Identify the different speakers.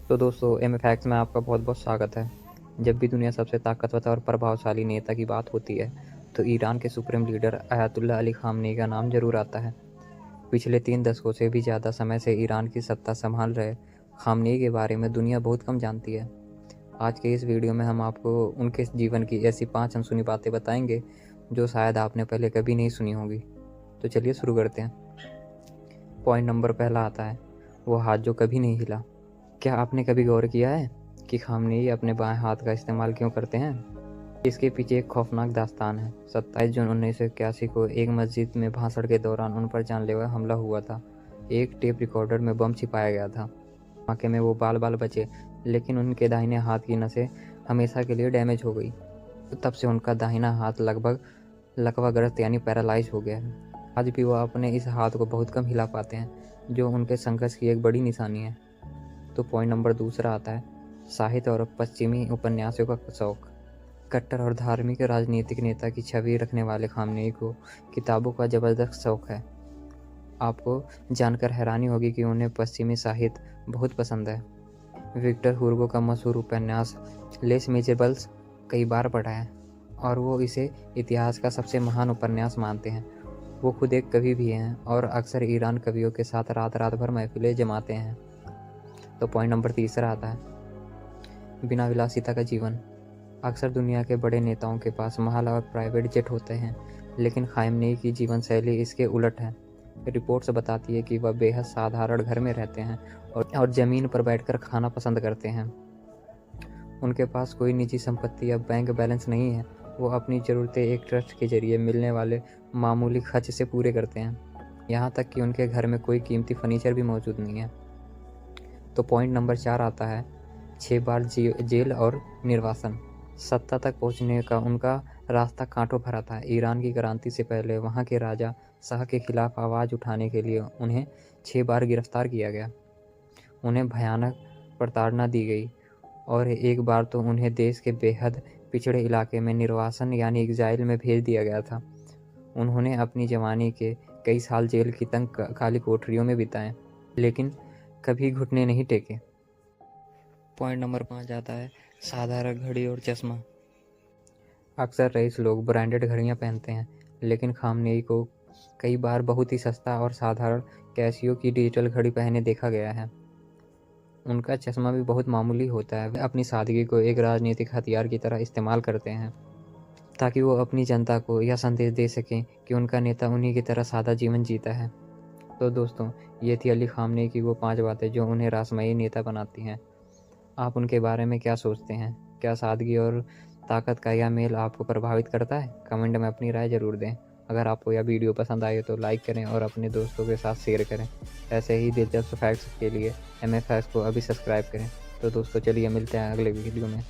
Speaker 1: तो दोस्तों M facts में आपका बहुत बहुत स्वागत है। जब भी दुनिया सबसे ताकतवर और प्रभावशाली नेता की बात होती है तो ईरान के supreme leader Ayatollah Ali Khamenei का नाम जरूर आता है। पिछले 3 दशकों से भी ज़्यादा समय से ईरान की सत्ता संभाल रहे खामनेई के बारे में दुनिया बहुत कम जानती है। आज के इस वीडियो में हम आपको उनके जीवन की ऐसी 5 अनसुनी बातें बताएंगे जो शायद आपने पहले कभी नहीं सुनी होगी। तो चलिए शुरू करते हैं। पॉइंट नंबर पहला आता है, वो हाथ जो कभी नहीं हिला। क्या आपने कभी गौर किया है कि खामनेई अपने बाएं हाथ का इस्तेमाल क्यों करते हैं? इसके पीछे एक खौफनाक दास्तान है। 27 जून 1981 को एक मस्जिद में भाषण के दौरान उन पर जानलेवा हमला हुआ था। एक टेप रिकॉर्डर में बम छिपाया गया था। धमाके में वो बाल बाल बचे, लेकिन उनके दाहिने हाथ की नसें हमेशा के लिए डैमेज हो गई। तब से उनका दाहिना हाथ लगभग लकवाग्रस्त यानी पैरालाइज हो गया है। आज भी वो अपने इस हाथ को बहुत कम हिला पाते हैं, जो उनके संघर्ष की एक बड़ी निशानी है। तो पॉइंट नंबर दूसरा आता है, साहित्य और पश्चिमी उपन्यासों का शौक। कट्टर और धार्मिक राजनीतिक नेता की छवि रखने वाले खामनेई को किताबों का जबरदस्त शौक है। आपको जानकर हैरानी होगी कि उन्हें पश्चिमी साहित्य बहुत पसंद है। विक्टर हुगो का मशहूर उपन्यास लेस मिसेरेबल्स कई बार पढ़ा है और वो इसे इतिहास का सबसे महान उपन्यास मानते हैं। वो खुद एक कवि भी हैं और अक्सर ईरान कवियों के साथ रात रात भर महफिलें जमाते हैं। तो पॉइंट नंबर तीसरा आता है, बिना विलासिता का जीवन। अक्सर दुनिया के बड़े नेताओं के पास महल और प्राइवेट जेट होते हैं, लेकिन खामनेई की जीवन शैली इसके उलट है। रिपोर्ट्स बताती है कि वह बेहद साधारण घर में रहते हैं और ज़मीन पर बैठकर खाना पसंद करते हैं। उनके पास कोई निजी संपत्ति या बैंक बैलेंस नहीं है। वो अपनी ज़रूरतें एक ट्रस्ट के जरिए मिलने वाले मामूली खर्च से पूरे करते हैं। यहाँ तक कि उनके घर में कोई कीमती फर्नीचर भी मौजूद नहीं है। तो पॉइंट नंबर 4 आता है, 6 बार जेल और निर्वासन। सत्ता तक पहुंचने का उनका रास्ता कांटों भरा था। ईरान की क्रांति से पहले वहां के राजा शाह के खिलाफ आवाज़ उठाने के लिए उन्हें 6 बार गिरफ्तार किया गया। उन्हें भयानक प्रताड़ना दी गई और एक बार तो उन्हें देश के बेहद पिछड़े इलाके में निर्वासन यानी एग्जाइल में भेज दिया गया था। उन्होंने अपनी जवानी के कई साल जेल की तंग काली कोठरियों में बिताए, लेकिन कभी घुटने नहीं टेके। पॉइंट नंबर 5 आता है, साधारण घड़ी और चश्मा। अक्सर रईस लोग ब्रांडेड घड़ियां पहनते हैं, लेकिन खामनेई को कई बार बहुत ही सस्ता और साधारण कैसियो की डिजिटल घड़ी पहने देखा गया है। उनका चश्मा भी बहुत मामूली होता है। वे अपनी सादगी को एक राजनीतिक हथियार की तरह इस्तेमाल करते हैं, ताकि वो अपनी जनता को यह संदेश दे सकें कि उनका नेता उन्हीं की तरह सादा जीवन जीता है। तो दोस्तों, ये थी अली खामनेई की वो 5 बातें जो उन्हें रहस्यमयी नेता बनाती हैं। आप उनके बारे में क्या सोचते हैं? क्या सादगी और ताकत का यह मेल आपको प्रभावित करता है? कमेंट में अपनी राय ज़रूर दें। अगर आपको यह वीडियो पसंद आए तो लाइक करें और अपने दोस्तों के साथ शेयर करें। ऐसे ही दिलचस्प फैक्ट्स के लिए MF फैक्ट्स को अभी सब्सक्राइब करें। तो दोस्तों चलिए मिलते हैं अगले वीडियो में।